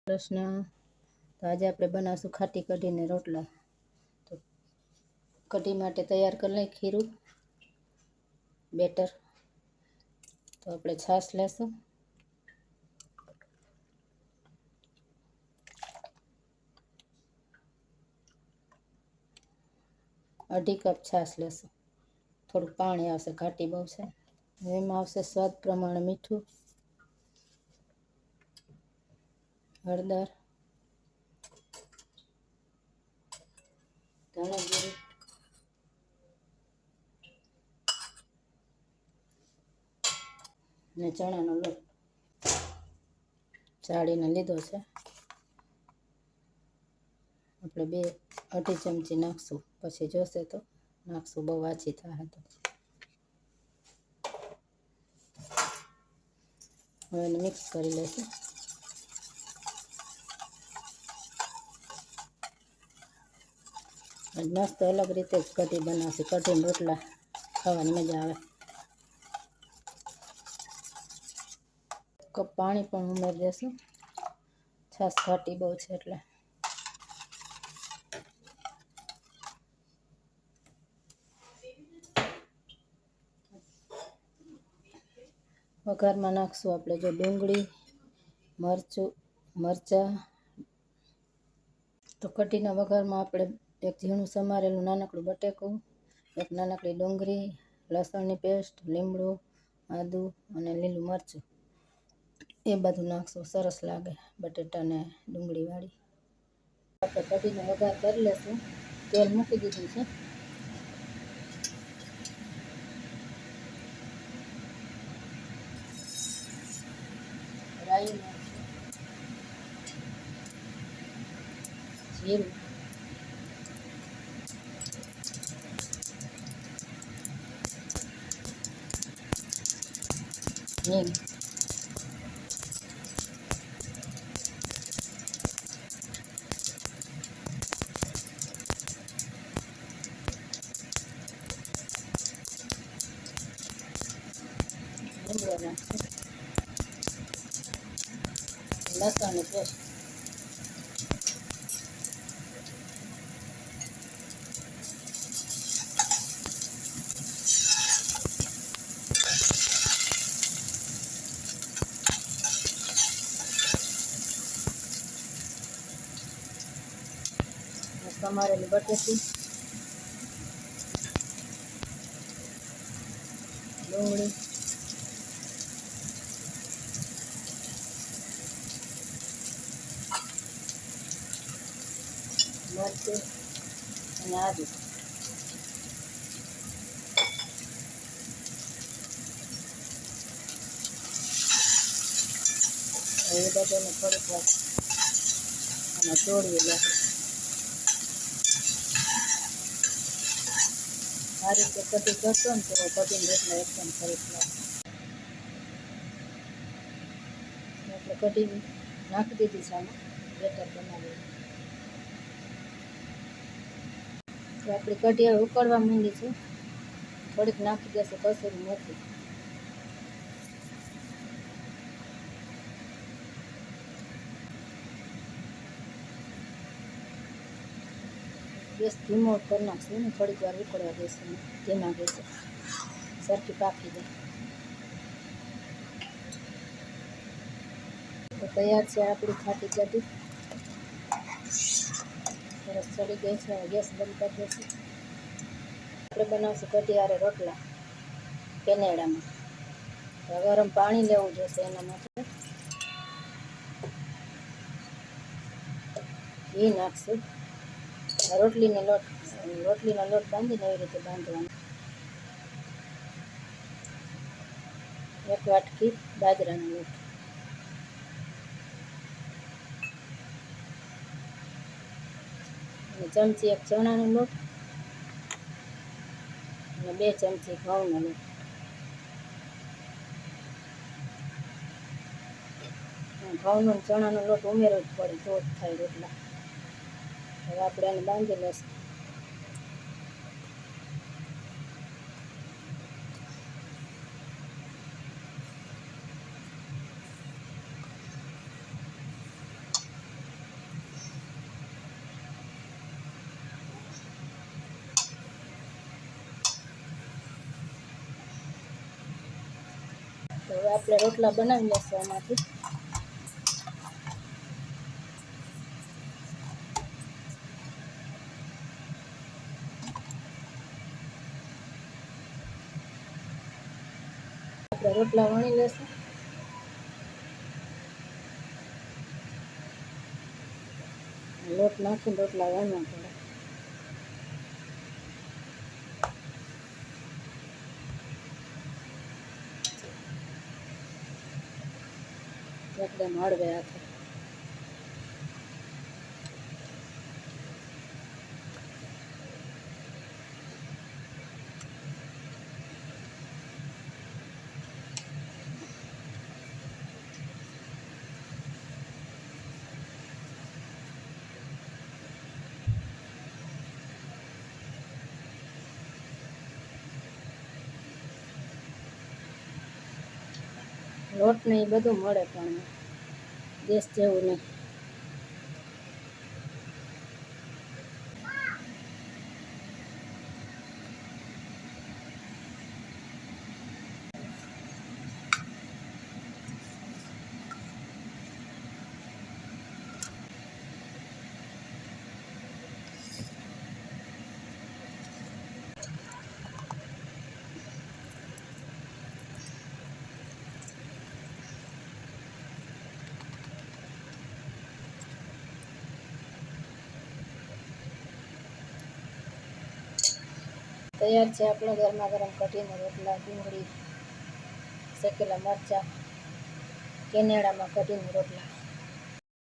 કૃષ્ણ. તો આજે આપણે બનાવશું ખાટી કઢીને રોટલા. તો કઢી માટે તૈયાર કરી લઈ ખીરું બેટર. તો આપણે છાશ લેશું, અઢી કપ છાશ લેશું. થોડુંક પાણી આવશે, ઘાટી બહુ છે. એમાં આવશે સ્વાદ પ્રમાણે મીઠું, હળદર, ધાણા જીરું, ને ચણાનો લોટ ચાળીને લીધો છે. આપણે અઢી ચમચી નાખશું, પછી જોશે તો નાખશું, બહુ આછી થાય તો. હવે એને મિક્સ કરી લઈશું. મસ્ત અલગ રીતે જ કઢી બનાવશે. કઢીને રોટલા ખાવાની મજા આવે. કપ પાણી પણ ઉમેરી દેશું, છાશ ઘાટી બહુ છે એટલે. વઘારમાં નાખશું આપણે જો ડુંગળી, મરચાં. તો કઢીના વઘારમાં આપણે એક ઝીણું સમારેલું નાનકડું બટેકું, એક નાનકડી ડુંગળી, લસણની પેસ્ટ, લીમડું, આદું અને લીલું મરચું, એ બધું નાખશું. સરસ લાગે બટેટાને ડુંગળીવાળી. આપણે કઢીનો વઘાર કરી લઈશું. તેલ મૂકી દીધું છે. રાઈ નાખશું, જીરું, હિંગ, લીમડો નાખશું, લસણની પેસ્ટ, સમારેલું બટેકું, ડુંગળી, મરચું અને આદુ. એ બધાને થોડીક વાર અને ચોળવી લેવું. આ રીતે કઢી કરશો ને તો કઢીને રોટલા એકદમ સરસ લાગે. આપણે કઢી નાખી દીધી છે આમાં બેટર બનાવી. તો આપણી કઢી હવે ઉકળવા માંડી છે. થોડીક નાખી દેશું કસૂરી મેથી. ગેસ ધીમો કરી નાખશું ને થોડીક વાર ઉકળવા દઈશું. ધીમા ગેસે સરખી પાકી જાય. તો તૈયાર છે આપણી ખાટી કઢી. સરસ ચડી ગઈ છે. ગેસ બંધ કરી દઈશું. આપણે બનાવશું કઢી હારે રોટલા કેનેડામાં. ગરમ પાણી લેવું જોઈશે એના માટે. ઘી નાખશું. રોટલીનો લોટ બાંધીને એવી રીતે બાંધવાનો. એક વાટકી બાજરાનો લોટ, અને ચમચી એક ચણાનો લોટ, અને 2 ચમચી ઘઉંનો લોટ. ઘઉંનો ચણાનો લોટ ઉમેરવો જ પડે તો જ થાય રોટલા. હવે આપણે એને બાંધી લઈશું. આપણે રોટલા બનાવી લેશું આમાંથી. આપણે રોટલા વણી લેશું. લોટ નાખીને રોટલા વણવા પડે. એકદમ હળવે હાથે. લોટ ને એ બધું મળે પણ ગેસ જેવું નહીં. તૈયાર છે આપણો ગરમા ગરમ કઢીનો રોટલા, ડુંગળી, શેકેલા મરચાં, કેનેડામાં કઢીના રોટલા.